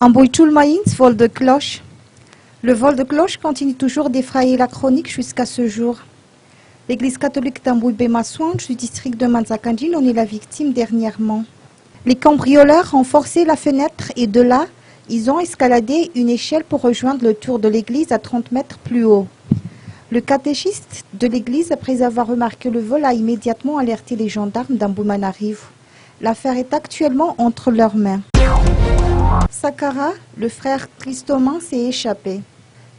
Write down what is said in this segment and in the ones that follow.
Amboïtoul-Maïns, vol de cloche. Le vol de cloche continue toujours d'effrayer la chronique jusqu'à ce jour. L'église catholique d'Ambouy-Bémasouange du district de Manzakandjin en est la victime dernièrement. Les cambrioleurs ont forcé la fenêtre et de là, ils ont escaladé une échelle pour rejoindre le tour de l'église à 30 mètres plus haut. Le catéchiste de l'église, après avoir remarqué le vol, a immédiatement alerté les gendarmes d'Amboumanarivo. L'affaire est actuellement entre leurs mains. Sakara, le frère Tristoman, s'est échappé.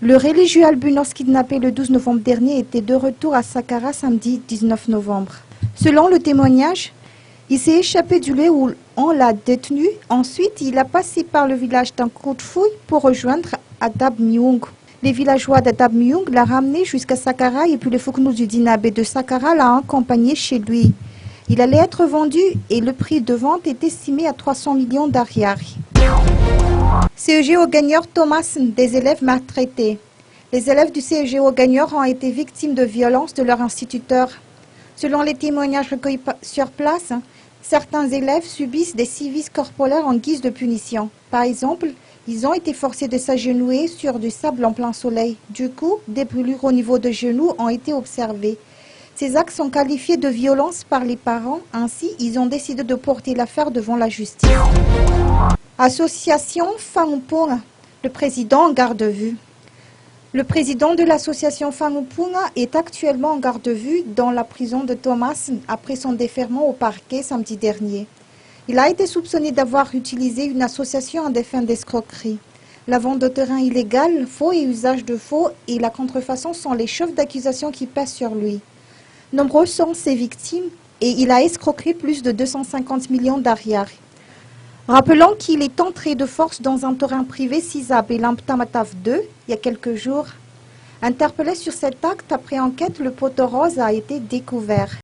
Le religieux albinos kidnappé le 12 novembre dernier était de retour à Sakara samedi 19 novembre. Selon le témoignage, il s'est échappé du lieu où on l'a détenu. Ensuite, il a passé par le village d'Ankoutfouy pour rejoindre Adab Myung. Les villageois d'Adab Myung l'ont ramené jusqu'à Sakara et puis le Foucnou du Dinabé de Sakara l'a accompagné chez lui. Il allait être vendu et le prix de vente est estimé à 300 millions d'ariari. CEG au gagneur Thomas, des élèves maltraités. Les élèves du CEG au gagneur ont été victimes de violences de leur instituteur. Selon les témoignages recueillis sur place, certains élèves subissent des sévices corporels en guise de punition. Par exemple, ils ont été forcés de s'agenouiller sur du sable en plein soleil. Du coup, des brûlures au niveau des genoux ont été observées. Ces actes sont qualifiés de violence par les parents. Ainsi, ils ont décidé de porter l'affaire devant la justice. Association Fangupunga, le président en garde à vue. Le président de l'association Fangupunga est actuellement en garde à vue dans la prison de Thomas après son déferment au parquet samedi dernier. Il a été soupçonné d'avoir utilisé une association à des fins d'escroquerie. La vente de terrain illégale, faux et usage de faux et la contrefaçon sont les chefs d'accusation qui pèsent sur lui. Nombreux sont ses victimes et il a escroqué plus de 250 millions d'ariari. Rappelons qu'il est entré de force dans un terrain privé Sizab et Lamptamataf 2 il y a quelques jours. Interpellé sur cet acte après enquête, le poteau rose a été découvert.